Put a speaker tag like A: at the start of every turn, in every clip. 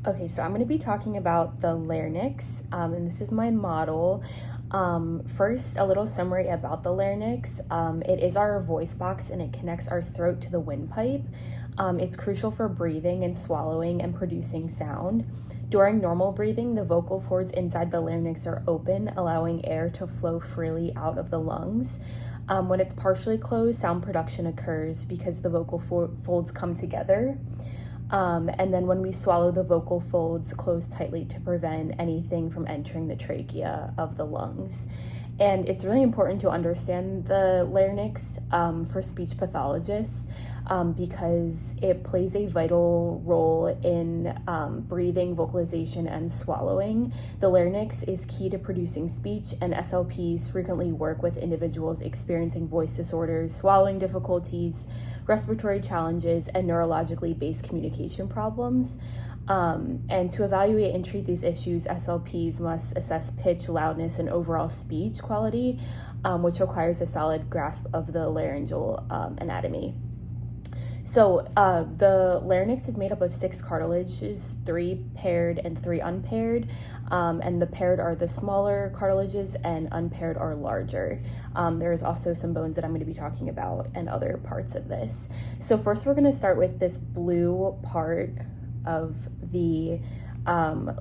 A: Okay, so I'm going to be talking about the larynx, and this is my model. First, a little summary about the larynx. It is our voice box and it connects our throat to the windpipe. It's crucial for breathing and swallowing and producing sound. During normal breathing, the vocal cords inside the larynx are open, allowing air to flow freely out of the lungs. When it's partially closed, sound production occurs because the vocal folds come together. And then when we swallow, the vocal folds close tightly to prevent anything from entering the trachea of the lungs. And it's really important to understand the larynx for speech pathologists because it plays a vital role in breathing, vocalization, and swallowing. The larynx is key to producing speech, and SLPs frequently work with individuals experiencing voice disorders, swallowing difficulties, respiratory challenges, and neurologically based communication problems. And to evaluate and treat these issues, SLPs must assess pitch, loudness, and overall speech quality, which requires a solid grasp of the laryngeal anatomy. So the larynx is made up of 6 cartilages, 3 paired and 3 unpaired, and the paired are the smaller cartilages and unpaired are larger. There's also some bones that I'm going to be talking about and other parts of this. So first we're going to start with this blue part of the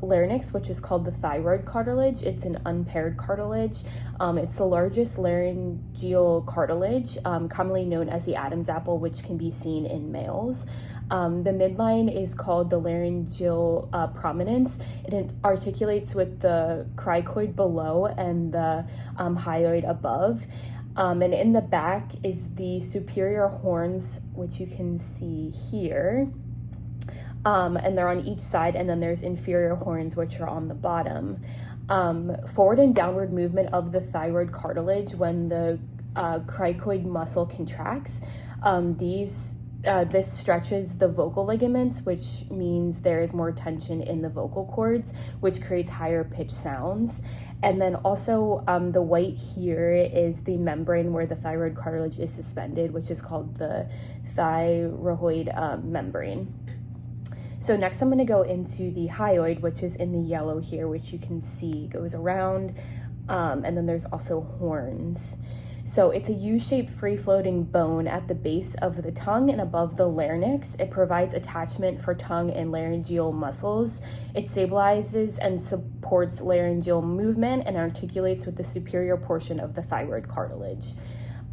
A: larynx, which is called the thyroid cartilage. It's an unpaired cartilage. It's the largest laryngeal cartilage, commonly known as the Adam's apple, which can be seen in males. The midline is called the laryngeal prominence. It articulates with the cricoid below and the hyoid above. And in the back is the superior horns, which you can see here. And they're on each side, and then there's inferior horns, which are on the bottom. Forward and downward movement of the thyroid cartilage when the cricoid muscle contracts. This stretches the vocal ligaments, which means there is more tension in the vocal cords, which creates higher pitch sounds. And then also the white here is the membrane where the thyroid cartilage is suspended, which is called the thyroid membrane. So next I'm going to go into the hyoid, which is in the yellow here, which you can see goes around, and then there's also horns. So it's a U-shaped free-floating bone at the base of the tongue and above the larynx. It provides attachment for tongue and laryngeal muscles. It stabilizes and supports laryngeal movement and articulates with the superior portion of the thyroid cartilage.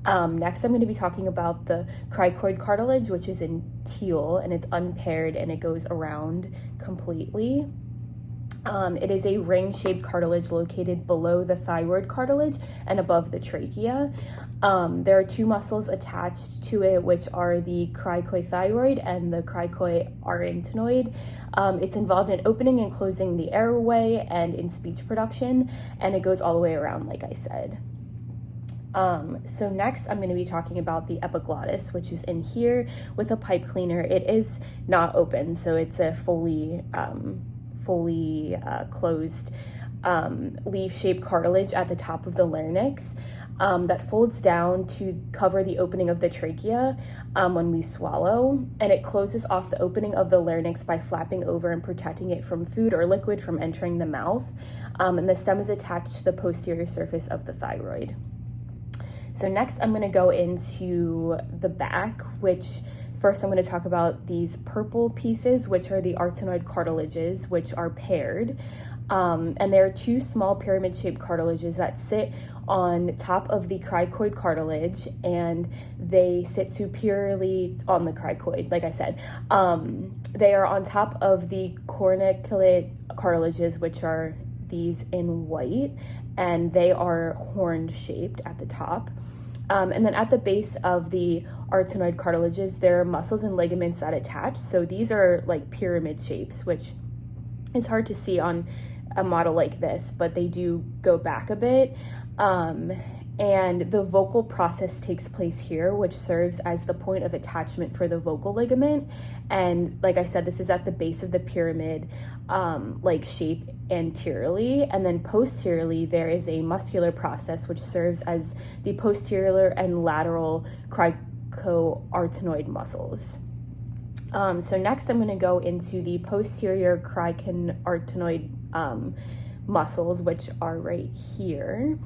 A: Next, I'm going to be talking about the cricoid cartilage, which is in teal, and it's unpaired and it goes around completely. It is a ring-shaped cartilage located below the thyroid cartilage and above the trachea. There are 2 muscles attached to it, which are the cricoid-thyroid and the cricoid-arytenoid. It's involved in opening and closing the airway and in speech production, and it goes all the way around, like I said. So next I'm going to be talking about the epiglottis, which is in here with a pipe cleaner. It is not open, so it's a fully closed leaf-shaped cartilage at the top of the larynx that folds down to cover the opening of the trachea when we swallow, and it closes off the opening of the larynx by flapping over and protecting it from food or liquid from entering the mouth, and the stem is attached to the posterior surface of the thyroid. So next I'm going to go into the back, which first I'm going to talk about these purple pieces, which are the arytenoid cartilages, which are paired. And there are 2 small pyramid-shaped cartilages that sit on top of the cricoid cartilage, and they sit superiorly on the cricoid, like I said. They are on top of the corniculate cartilages, which are these in white, and they are horn shaped at the top. And then at the base of the arytenoid cartilages, there are muscles and ligaments that attach. So these are like pyramid shapes, which is hard to see on a model like this, but they do go back a bit. And the vocal process takes place here, which serves as the point of attachment for the vocal ligament. And like I said, this is at the base of the pyramid, like shape anteriorly. And then posteriorly, there is a muscular process, which serves as the posterior and lateral cricoarytenoid muscles. So next I'm going to go into the posterior criconarytenoid muscles, which are right here.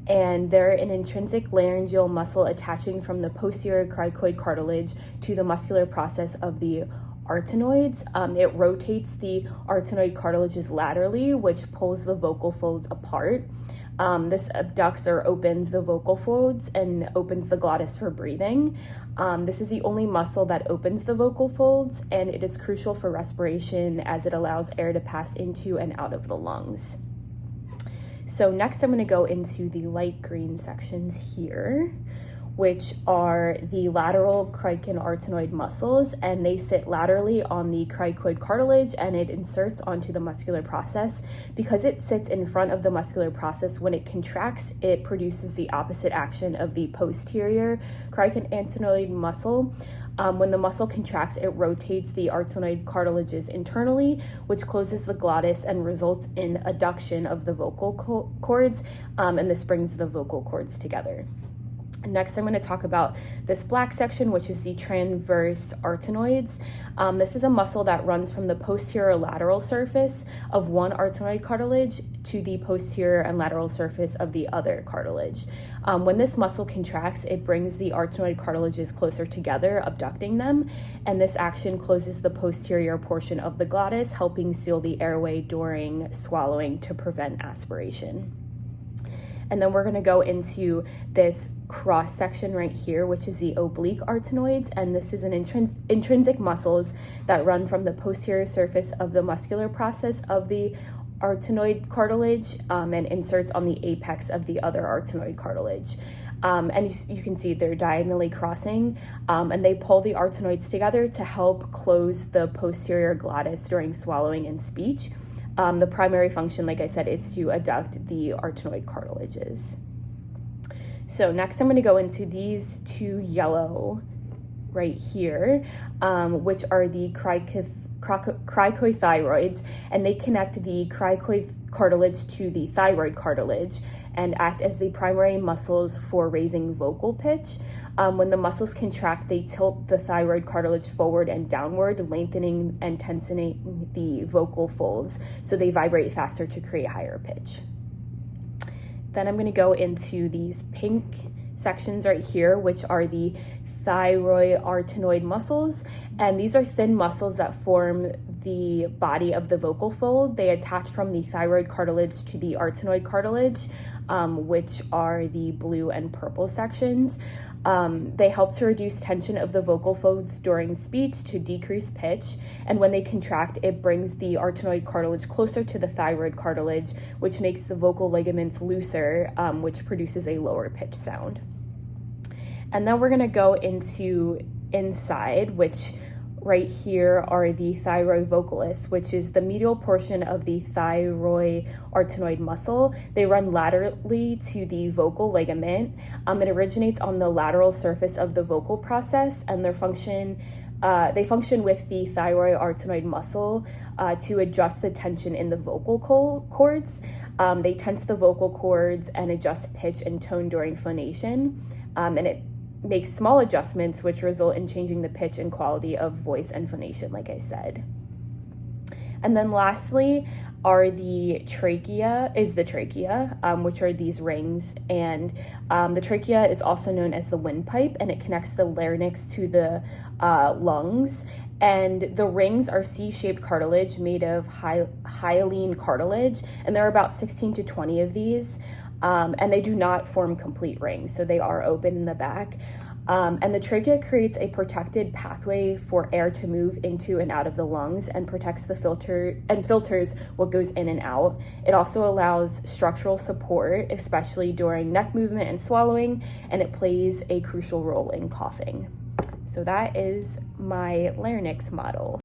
A: And they're an intrinsic laryngeal muscle attaching from the posterior cricoid cartilage to the muscular process of the arytenoids. It rotates the arytenoid cartilages laterally, which pulls the vocal folds apart. This abducts or opens the vocal folds and opens the glottis for breathing. This is the only muscle that opens the vocal folds, and it is crucial for respiration as it allows air to pass into and out of the lungs. So next I'm going to go into the light green sections here, which are the lateral criconarytenoid muscles, and they sit laterally on the cricoid cartilage, and it inserts onto the muscular process. Because it sits in front of the muscular process, when it contracts, it produces the opposite action of the posterior criconarytenoid muscle. When the muscle contracts, it rotates the arytenoid cartilages internally, which closes the glottis and results in adduction of the vocal cords, and this brings the vocal cords together. Next, I'm going to talk about this black section, which is the transverse arytenoids. This is a muscle that runs from the posterior lateral surface of one arytenoid cartilage to the posterior and lateral surface of the other cartilage. When this muscle contracts, it brings the arytenoid cartilages closer together, abducting them, and this action closes the posterior portion of the glottis, helping seal the airway during swallowing to prevent aspiration. And then we're going to go into this cross section right here, which is the oblique arytenoids. And this is an intrinsic muscles that run from the posterior surface of the muscular process of the arytenoid cartilage and inserts on the apex of the other arytenoid cartilage. And you can see they're diagonally crossing, and they pull the arytenoids together to help close the posterior glottis during swallowing and speech. The primary function, like I said, is to adduct the arytenoid cartilages. So next I'm going to go into these two yellow right here, which are the cricothyroids, and they connect the cricoid cartilage to the thyroid cartilage and act as the primary muscles for raising vocal pitch. When the muscles contract, they tilt the thyroid cartilage forward and downward, lengthening and tensioning the vocal folds so they vibrate faster to create higher pitch. Then I'm going to go into these pink sections right here, which are the thyroarytenoid muscles, and these are thin muscles that form the body of the vocal fold. They attach from the thyroid cartilage to the arytenoid cartilage, which are the blue and purple sections. They help to reduce tension of the vocal folds during speech to decrease pitch, and when they contract, it brings the arytenoid cartilage closer to the thyroid cartilage, which makes the vocal ligaments looser, which produces a lower pitch sound. And then we're going to go into inside, which right here are the thyroid vocalis, which is the medial portion of the thyroarytenoid muscle. They run laterally to the vocal ligament. It originates on the lateral surface of the vocal process, and they function with the thyroarytenoid muscle to adjust the tension in the vocal cords. They tense the vocal cords and adjust pitch and tone during phonation, and it makes small adjustments which result in changing the pitch and quality of voice and phonation, like I said. And then lastly are the trachea, which are these rings, and the trachea is also known as the windpipe, and it connects the larynx to the lungs. And the rings are C-shaped cartilage made of hyaline cartilage, and there are about 16 to 20 of these. And they do not form complete rings, so they are open in the back. And the trachea creates a protected pathway for air to move into and out of the lungs and protects the filters what goes in and out. It also allows structural support, especially during neck movement and swallowing, and it plays a crucial role in coughing. So that is my larynx model.